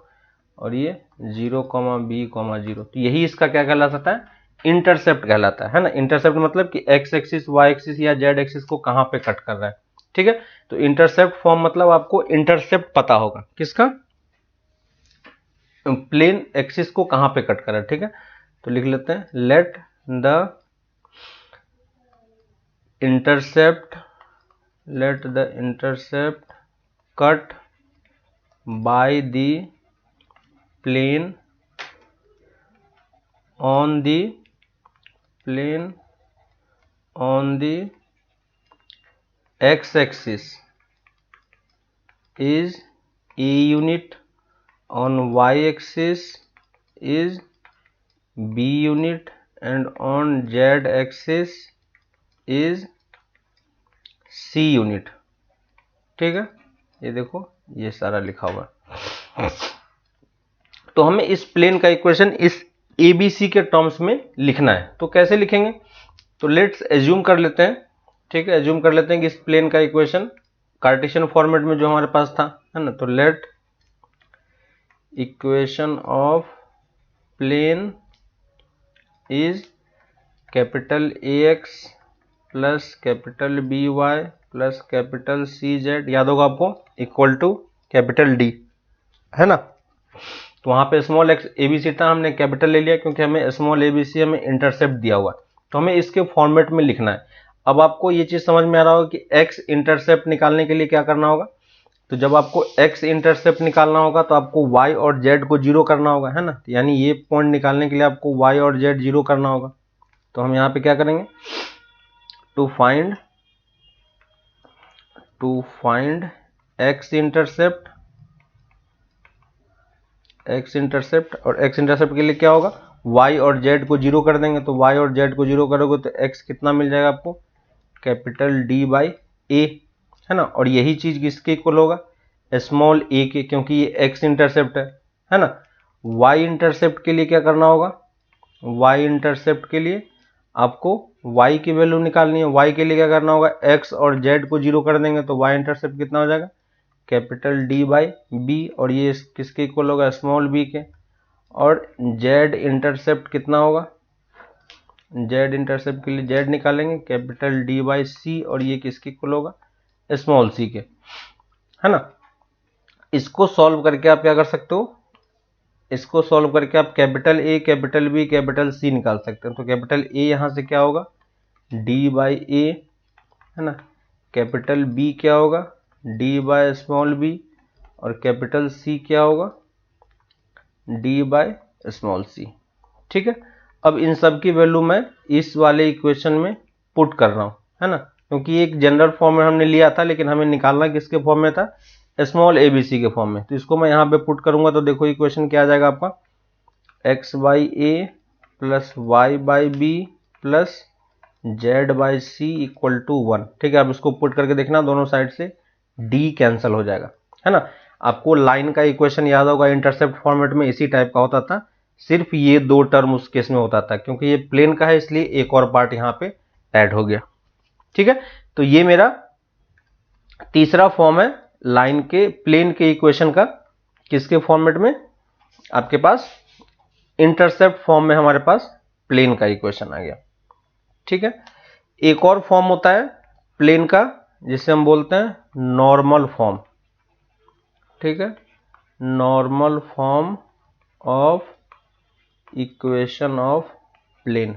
और ये 0,B,0। तो यही इसका क्या कहलाता है, इंटरसेप्ट कहलाता है ना। इंटरसेप्ट मतलब कि एक्स एक्सिस, वाई एक्सिस या जेड एक्सिस को कहां पे कट कर रहा है, ठीक है। तो इंटरसेप्ट फॉर्म मतलब आपको इंटरसेप्ट पता होगा, किसका, प्लेन एक्सिस को कहां पे कट कर रहा है, ठीक है। तो लिख लेते हैं, let the intercept cut by the plane on the x axis is a unit, on y axis is b unit and on z axis is c unit, ठीक है। ये देखो, ये सारा लिखा हुआ है। तो हमें इस प्लेन का इक्वेशन इस ABC के टर्म्स में लिखना है। तो कैसे लिखेंगे, तो लेट्स एज्यूम कर लेते हैं, ठीक है, एज्यूम कर लेते हैं कि इस प्लेन का इक्वेशन कार्टेशियन फॉर्मेट में जो हमारे पास था, है ना। तो let equation of plane is capital AX plus capital BY plus capital CZ, याद होगा आपको, इक्वल टू कैपिटल D, है ना। तो वहां पे स्मॉल x ABC था, हमने कैपिटल ले लिया क्योंकि हमें स्मॉल ABC हमें इंटरसेप्ट दिया हुआ है, तो हमें इसके फॉर्मेट में लिखना है। अब आपको ये चीज समझ में आ रहा होगा कि x इंटरसेप्ट निकालने के लिए क्या करना होगा। तो जब आपको x इंटरसेप्ट निकालना होगा तो आपको y और z को जीरो करना होगा, है ना। यानी ये पॉइंट निकालने के लिए आपको y और z जीरो करना होगा। तो हम यहाँ पे क्या करेंगे, टू फाइंड x इंटरसेप्ट, और x इंटरसेप्ट के लिए क्या होगा, y और z को जीरो कर देंगे, तो y और z को जीरो करोगे तो x कितना मिल जाएगा आपको, कैपिटल D बाई ए, है ना। और यही चीज किसके इक्वल होगा, स्मॉल a के, क्योंकि ये x इंटरसेप्ट है ना। y इंटरसेप्ट के लिए क्या करना होगा, y इंटरसेप्ट के लिए आपको y की वैल्यू निकालनी है। y के लिए क्या करना होगा, x और z को जीरो कर देंगे तो y इंटरसेप्ट कितना हो जाएगा, कैपिटल D बाई बी, और ये किसके इक्वल होगा, स्मॉल b के। और z इंटरसेप्ट कितना होगा, z इंटरसेप्ट के लिए z निकालेंगे, कैपिटल D बाई सी, और ये किसके इक्वल होगा, स्मॉल c के, है ना। इसको सॉल्व करके आप क्या कर सकते हो, इसको सॉल्व करके आप capital A, capital B, capital C निकाल सकते हैं। तो कैपिटल A यहाँ से क्या होगा, D बाई ए, है ना। कैपिटल B क्या होगा, D बाय स्मॉल b, और कैपिटल C क्या होगा, D बाय स्मॉल c। ठीक है, अब इन सब की वैल्यू मैं इस वाले इक्वेशन में पुट कर रहा हूँ, है ना, क्योंकि एक जनरल फॉर्म में हमने लिया था, लेकिन हमें निकालना किसके फॉर्म में था, स्मॉल ABC के फॉर्म में। तो इसको मैं यहाँ पे पुट करूंगा तो देखो इक्वेशन क्या आ जाएगा आपका, x by a plus y by b plus z by c equal to 1। ठीक है, आप इसको पुट करके देखना, दोनों साइड से d कैंसिल हो जाएगा, है ना। आपको लाइन का इक्वेशन याद होगा, इंटरसेप्ट फॉर्मेट में इसी टाइप का होता था, सिर्फ ये दो टर्म उस केस में होता था, क्योंकि ये प्लेन का है इसलिए एक और पार्ट यहाँ पे ऐड हो गया। ठीक है, तो ये मेरा तीसरा फॉर्म है लाइन के प्लेन के इक्वेशन का, किसके फॉर्मेट में, आपके पास इंटरसेप्ट फॉर्म में हमारे पास प्लेन का इक्वेशन आ गया। ठीक है, एक और फॉर्म होता है प्लेन का जिसे हम बोलते हैं नॉर्मल फॉर्म। ठीक है, normal form of equation of plane.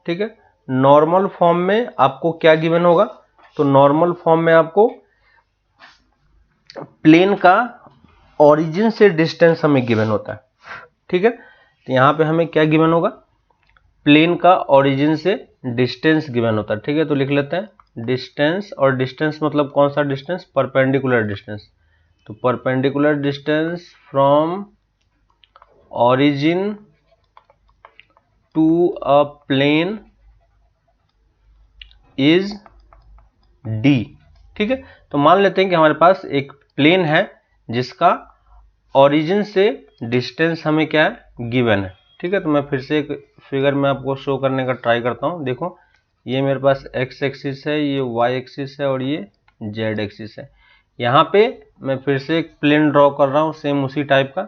ठीक है, नॉर्मल फॉर्म में आपको क्या गिवन होगा, तो नॉर्मल फॉर्म में आपको प्लेन का ओरिजिन से डिस्टेंस हमें गिवन होता है। ठीक है, तो यहां पे हमें क्या गिवन होगा, प्लेन का ओरिजिन से डिस्टेंस गिवन होता है। ठीक है, तो लिख लेते हैं डिस्टेंस, और डिस्टेंस मतलब कौन सा डिस्टेंस, परपेंडिकुलर डिस्टेंस। तो perpendicular distance from origin to a plane is d। ठीक है, तो मान लेते हैं कि हमारे पास एक प्लेन है जिसका ओरिजिन से डिस्टेंस हमें क्या है, गिवन है। ठीक है, तो मैं फिर से एक फिगर में आपको शो करने का ट्राई करता हूं। देखो ये मेरे पास x एक्सिस है, ये y एक्सिस है, और ये z एक्सिस है। यहाँ पे मैं फिर से एक प्लेन ड्रॉ कर रहा हूँ सेम उसी टाइप का,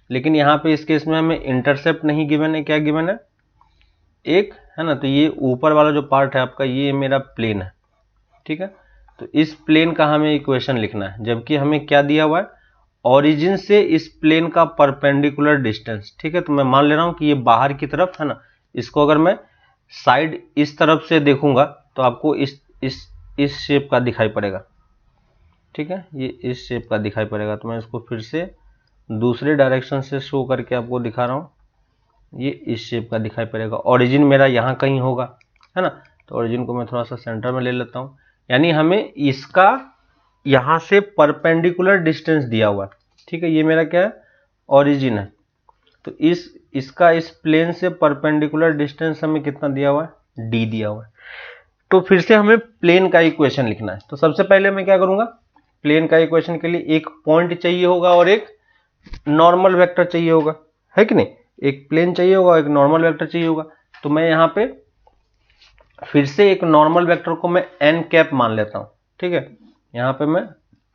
लेकिन यहाँ पे इस केस में हमें इंटरसेप्ट नहीं गिवन है, क्या गिवन है, एक, है ना। तो ये ऊपर वाला जो पार्ट है आपका, ये मेरा प्लेन है। ठीक है, तो इस प्लेन का हमें इक्वेशन लिखना है, जबकि हमें क्या दिया हुआ है, ओरिजिन से इस प्लेन का परपेंडिकुलर डिस्टेंस। ठीक है, तो मैं मान ले रहा हूं कि ये बाहर की तरफ है ना, इसको अगर मैं साइड इस तरफ से देखूंगा तो आपको इस शेप का दिखाई पड़ेगा। ठीक है, ये इस शेप का दिखाई पड़ेगा। तो मैं इसको फिर से दूसरे डायरेक्शन से शो करके आपको दिखा रहा हूँ, ये इस शेप का दिखाई पड़ेगा। ओरिजिन मेरा यहाँ कहीं होगा, है ना, तो ओरिजिन को मैं थोड़ा सा सेंटर में ले लेता हूँ। यानी हमें इसका यहाँ से परपेंडिकुलर डिस्टेंस दिया हुआ है। ठीक है, ये मेरा क्या है, ओरिजिन है। तो इसका इस प्लेन से परपेंडिकुलर डिस्टेंस हमें कितना दिया हुआ है, d दिया हुआ है। तो फिर से हमें प्लेन का इक्वेशन लिखना है। तो सबसे पहले मैं क्या करूंगा, प्लेन का इक्वेशन के लिए एक पॉइंट चाहिए होगा और एक नॉर्मल वेक्टर चाहिए होगा, है कि नहीं, एक प्लेन चाहिए होगा, एक नॉर्मल वेक्टर चाहिए होगा। तो मैं यहाँ पे फिर से एक नॉर्मल वेक्टर को मैं n कैप मान लेता हूँ। ठीक है, यहाँ पे मैं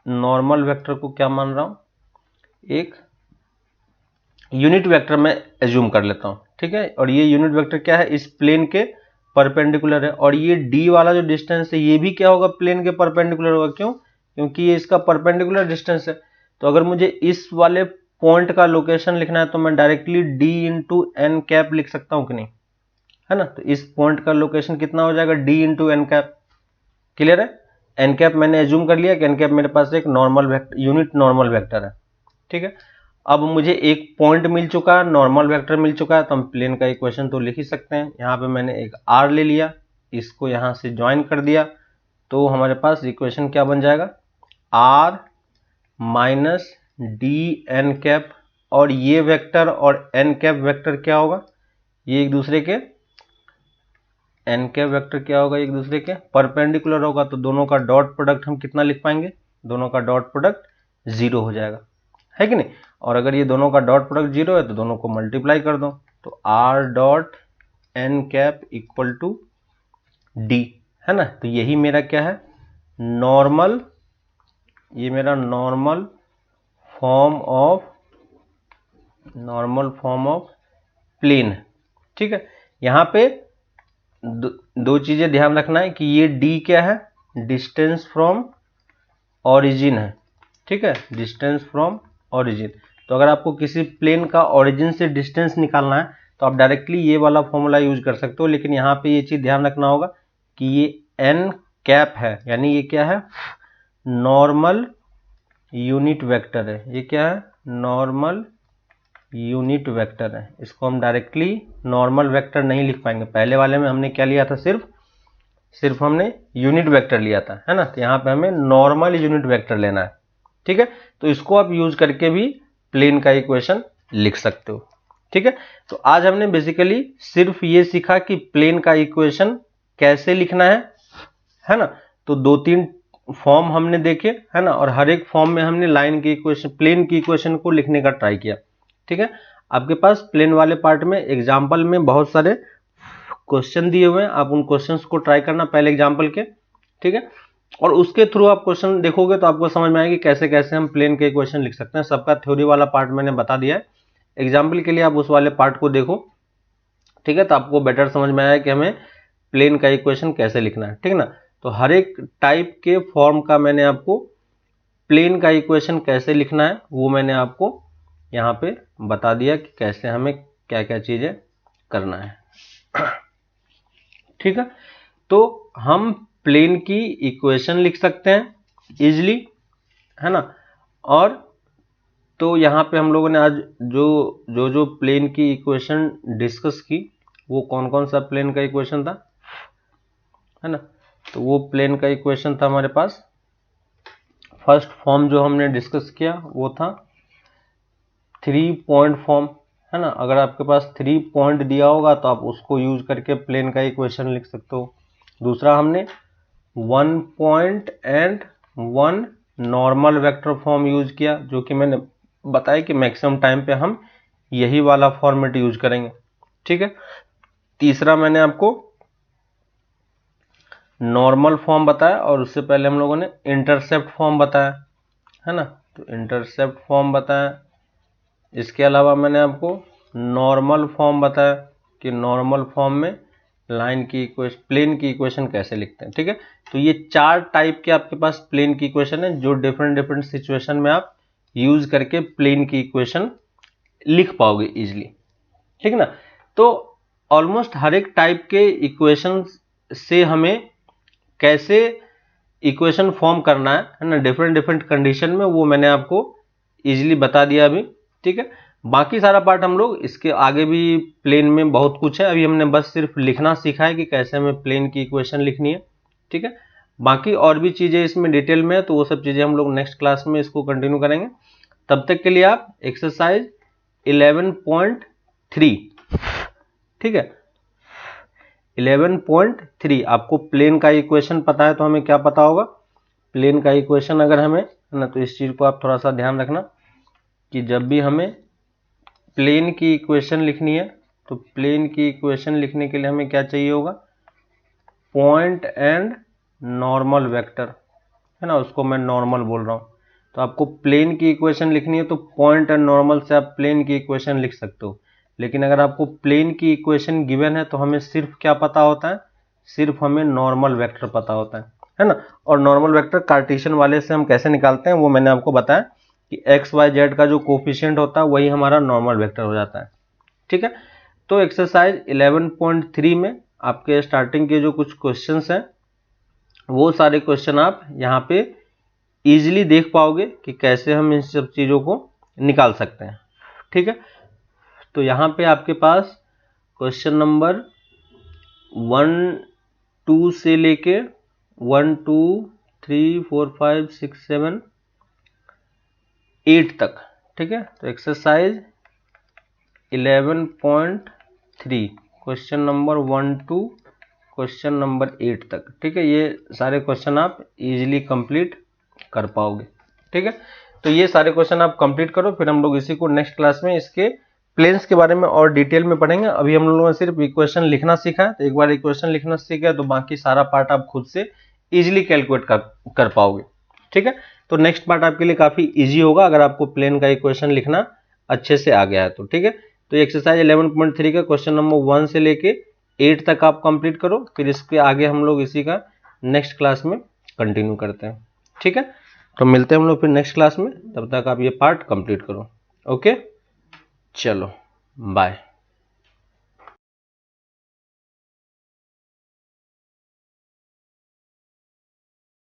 नॉर्मल वेक्टर को क्या मान रहा हूँ, एक यूनिट वेक्टर में एज्यूम कर लेता हूँ। ठीक है, और ये यूनिट वेक्टर क्या है, इस प्लेन के परपेंडिकुलर है, और ये d वाला जो डिस्टेंस है ये भी क्या होगा, प्लेन के परपेंडिकुलर होगा। क्यों, क्योंकि ये इसका परपेंडिकुलर डिस्टेंस है। तो अगर मुझे इस वाले पॉइंट का लोकेशन लिखना है तो मैं directly d into n cap लिख सकता हूँ कि नहीं, है ना। तो इस पॉइंट का लोकेशन कितना हो जाएगा, d into n cap. Clear है, एन कैप मैंने एज्यूम कर लिया कि एन कैप मेरे पास एक normal vector, unit normal vector है। ठीक है, अब मुझे एक पॉइंट मिल चुका है, नॉर्मल वेक्टर मिल चुका है, तो हम प्लेन का इक्वेशन तो लिख ही सकते हैं। यहाँ पे मैंने एक r ले लिया, इसको यहाँ से ज्वाइन कर दिया, तो हमारे पास इक्वेशन क्या बन जाएगा, r minus d n cap और ये वेक्टर और एन कैप वेक्टर क्या होगा, ये एक दूसरे के एन कैप वेक्टर क्या होगा, एक दूसरे के परपेंडिकुलर होगा, तो दोनों का डॉट प्रोडक्ट हम कितना लिख पाएंगे, दोनों का डॉट प्रोडक्ट 0 हो जाएगा, है कि नहीं। और अगर ये दोनों का डॉट प्रोडक्ट 0 है तो दोनों को मल्टीप्लाई कर दो, तो r dot n cap equal to d, है ना। तो यही मेरा क्या है, नॉर्मल, ये मेरा नॉर्मल फॉर्म ऑफ प्लेन है, ठीक है। यहाँ पे दो चीजें ध्यान रखना है कि ये d क्या है, डिस्टेंस फ्रॉम ओरिजिन है, ठीक है, डिस्टेंस फ्रॉम ओरिजिन। तो अगर आपको किसी प्लेन का ओरिजिन से डिस्टेंस निकालना है तो आप डायरेक्टली ये वाला फॉर्मूला यूज कर सकते हो, लेकिन यहाँ पे ये चीज ध्यान रखना होगा कि ये n कैप है, यानी ये क्या है, नॉर्मल यूनिट वेक्टर है, ये क्या है, नॉर्मल यूनिट वेक्टर है। इसको हम डायरेक्टली नॉर्मल वेक्टर नहीं लिख पाएंगे, पहले वाले में हमने क्या लिया था, सिर्फ हमने यूनिट वेक्टर लिया था, है ना। तो यहाँ पे हमें नॉर्मल यूनिट वेक्टर लेना है, ठीक है। तो इसको आप यूज करके भी प्लेन का इक्वेशन लिख सकते हो, ठीक है। तो आज हमने बेसिकली सिर्फ ये सीखा कि प्लेन का इक्वेशन कैसे लिखना है ना। तो 2-3 फॉर्म हमने देखे, है ना, और हर एक फॉर्म में हमने लाइन की इक्वेशन, प्लेन की इक्वेशन को लिखने का ट्राई किया, ठीक है। आपके पास प्लेन वाले पार्ट में एग्जाम्पल में बहुत सारे क्वेश्चन दिए हुए हैं, आप उन क्वेश्चंस को ट्राई करना पहले एग्जाम्पल के, ठीक है। और उसके थ्रू आप क्वेश्चन देखोगे तो आपको समझ में आएगी कैसे कैसे हम प्लेन के इक्वेशन लिख सकते हैं। सबका थ्योरी वाला पार्ट मैंने बता दिया है, एग्जाम्पल के लिए आप उस वाले पार्ट को देखो, ठीक है। तो आपको बेटर समझ में आया कि हमें प्लेन का इक्वेशन कैसे लिखना है, ठीक है ना। तो हर एक टाइप के फॉर्म का मैंने आपको प्लेन का इक्वेशन कैसे लिखना है वो मैंने आपको यहाँ पे बता दिया कि कैसे हमें क्या क्या चीजें करना है, ठीक है। तो हम प्लेन की इक्वेशन लिख सकते हैं इजिली, है ना। और तो यहाँ पे हम लोगों ने आज जो प्लेन की इक्वेशन डिस्कस की, वो कौन कौन सा प्लेन का इक्वेशन था, है ना। तो वो प्लेन का इक्वेशन था हमारे पास, फर्स्ट फॉर्म जो हमने डिस्कस किया वो था 3 पॉइंट फॉर्म, है ना। अगर आपके पास 3 पॉइंट दिया होगा तो आप उसको यूज करके प्लेन का इक्वेशन लिख सकते हो। दूसरा हमने 1 point and 1 normal vector form use किया, जो कि मैंने बताया कि मैक्सिमम टाइम पे हम यही वाला फॉर्मेट यूज करेंगे, ठीक है। तीसरा मैंने आपको नॉर्मल फॉर्म बताया, और उससे पहले हम लोगों ने इंटरसेप्ट फॉर्म बताया, है ना। तो इंटरसेप्ट फॉर्म बताया। इसके अलावा मैंने आपको नॉर्मल फॉर्म बताया कि नॉर्मल फॉर्म में लाइन की इक्वेशन, प्लेन की इक्वेशन कैसे लिखते हैं, ठीक है। तो ये 4 टाइप के आपके पास प्लेन की इक्वेशन है, जो डिफरेंट सिचुएशन में आप यूज करके प्लेन की इक्वेशन लिख पाओगे इजिली, ठीक है ना। तो ऑलमोस्ट हर एक टाइप के इक्वेशन से हमें कैसे इक्वेशन फॉर्म करना है ना, डिफरेंट कंडीशन में, वो मैंने आपको इजिली बता दिया अभी, ठीक है। बाकी सारा पार्ट हम लोग इसके आगे भी, प्लेन में बहुत कुछ है, अभी हमने बस सिर्फ लिखना सीखा है कि कैसे हमें प्लेन की इक्वेशन लिखनी है, ठीक है। बाकी और भी चीजें इसमें डिटेल में है, तो वो सब चीजें हम लोग नेक्स्ट क्लास में इसको कंटिन्यू करेंगे। तब तक के लिए आप एक्सरसाइज 11.3, ठीक है, 11.3, आपको प्लेन का इक्वेशन पता है तो हमें क्या पता होगा, प्लेन का इक्वेशन अगर हमें, है ना, तो इस चीज को आप थोड़ा सा ध्यान रखना कि जब भी हमें प्लेन की इक्वेशन लिखनी है तो प्लेन की इक्वेशन लिखने के लिए हमें क्या चाहिए होगा, पॉइंट एंड नॉर्मल वेक्टर, है ना, उसको मैं नॉर्मल बोल रहा हूं। तो आपको प्लेन की इक्वेशन लिखनी है तो पॉइंट एंड नॉर्मल से आप प्लेन की इक्वेशन लिख सकते हो। लेकिन अगर आपको प्लेन की इक्वेशन गिवन है तो हमें सिर्फ क्या पता होता है, सिर्फ हमें नॉर्मल वेक्टर पता होता है ना। और नॉर्मल वेक्टर कार्टेशियन वाले से हम कैसे निकालते हैं वो मैंने आपको बताया कि एक्स वाई जेड का जो कोफिशिएंट होता है वही हमारा नॉर्मल वेक्टर हो जाता है, ठीक है। तो एक्सरसाइज 11.3 में आपके स्टार्टिंग के जो कुछ क्वेश्चंस हैं वो सारे क्वेश्चन आप यहाँ पे इजीली देख पाओगे कि कैसे हम इन सब चीज़ों को निकाल सकते हैं, ठीक है। तो यहाँ पे आपके पास क्वेश्चन नंबर 1, 2 से लेके 1, 2, 3, 4, 5, 6, 7, 8 तक, ठीक है। तो exercise 11.3 question number 1 to question number 8 तक, ठीक है। ये सारे क्वेश्चन आप इजीली कंप्लीट कर पाओगे, ठीक है। तो ये सारे क्वेश्चन आप कंप्लीट करो, फिर हम लोग इसी को नेक्स्ट क्लास में इसके प्लेन्स के बारे में और डिटेल में पढ़ेंगे। अभी हम लोगों ने सिर्फ इक्वेशन लिखना सीखा है, तो एक बार इक्वेशन लिखना सीख गया तो बाकी सारा पार्ट आप खुद से इजीली कैलकुलेट कर पाओगे, ठीक है। तो नेक्स्ट पार्ट आपके लिए काफी इजी होगा अगर आपको प्लेन का इक्वेशन लिखना अच्छे से आ गया है तो, ठीक है। तो एक्सरसाइज 11.3 का क्वेश्चन नंबर 1 से लेके 8 तक आप कंप्लीट करो, फिर इसके आगे हम लोग इसी का नेक्स्ट क्लास में कंटिन्यू करते हैं, ठीक है। तो मिलते हैं हम लोग फिर नेक्स्ट क्लास में, तब तक आप ये पार्ट कंप्लीट करो। ओके, चलो बाय।